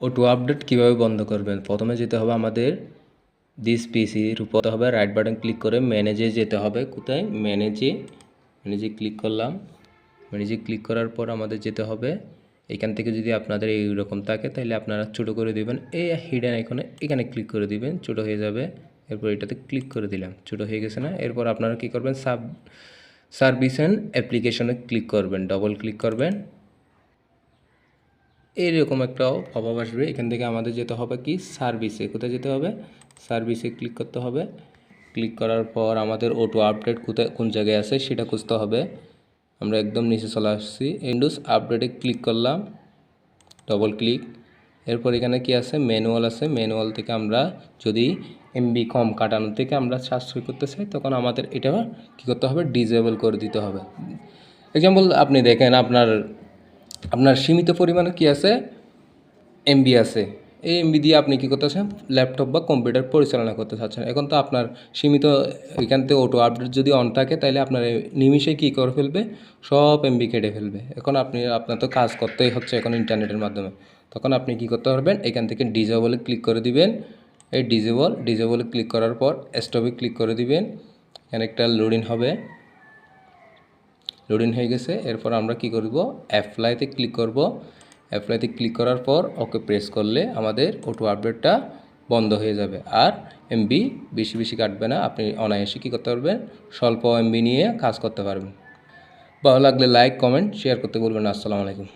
Auto update কিভাবে বন্ধ করবেন? প্রথমে যেতে হবে আমাদের দিস পিসির উপর হবে, রাইট বাটন ক্লিক করে ম্যানেজে যেতে হবে। কোথায়? ম্যানেজে ক্লিক করলাম। ম্যানেজে ক্লিক করার পর আমাদের যেতে হবে এখান থেকে। যদি আপনাদের এইরকম থাকে তাহলে আপনারা ছোটো করে দেবেন, এই হিডেন আইকনে এখানে ক্লিক করে দিবেন, ছোটো হয়ে যাবে। এরপর এটাতে ক্লিক করে দিলাম, ছোটো হয়ে গেছে না? এরপর আপনারা কী করবেন? সার্ভিস অ্যান্ড অ্যাপ্লিকেশনে ক্লিক করবেন, ডবল ক্লিক করবেন। এইরকম একটা পপআপ আসবে। এখান থেকে আমাদের যেতে হবে কি সার্ভিসে। কোথায় যেতে হবে? সার্ভিসে ক্লিক করতে হবে। ক্লিক করার পর আমাদের অটো আপডেট কোথায় কোন জায়গায় আছে সেটা খুঁজতে হবে। আমরা একদম নিচে চলে আসছি, উইন্ডোজ আপডেটে ক্লিক করলাম, ডবল ক্লিক। এরপর এখানে কি আছে? ম্যানুয়াল আছে। ম্যানুয়াল থেকে আমরা যদি এমবি কম কাটানোর থেকে আমরা সাশ্রয় করতে চাই, তখন আমাদের এটা কী করতে হবে? ডিজেবল করে দিতে হবে। এক্সাম্পল আপনি দেখেন আপনার সীমিত পরিমাণে কি আছে? এমবি আছে। এই এমবি দিয়ে আপনি কী করতেছেন? ল্যাপটপ বা কম্পিউটার পরিচালনা করতে চাচ্ছেন। এখন তো আপনার সীমিত, এখান থেকে অটো আপডেট যদি অন থাকে তাহলে আপনার নিমিষে কী করে ফেলবে? সব এমবি কেটে ফেলবে। এখন আপনার তো কাজ করতেই হচ্ছে এখন ইন্টারনেটের মাধ্যমে। তখন আপনি কী করতে পারবেন? এখান থেকে ডিজেবলে ক্লিক করে দিবেন। এই ডিজেবলে ক্লিক করার পর স্টপে ক্লিক করে দিবেন। এখানে একটা লোডিং হবে, লোডিং হয়ে গেছে। এরপর আমরা কি করব? অ্যাপ্লাইতে ক্লিক করব। অ্যাপ্লাইতে ক্লিক করার পর ওকে প্রেস করলে আমাদের অটো আপডেটটা বন্ধ হয়ে যাবে। আর এমবি বেশি বেশি কাটবে না। আপনি অনায়াসে কী করতে পারবেন? স্বল্প এমবি নিয়ে কাজ করতে পারবেন। ভালো লাগলে লাইক, কমেন্ট, শেয়ার করতে বলবেন না। আসসালামু আলাইকুম।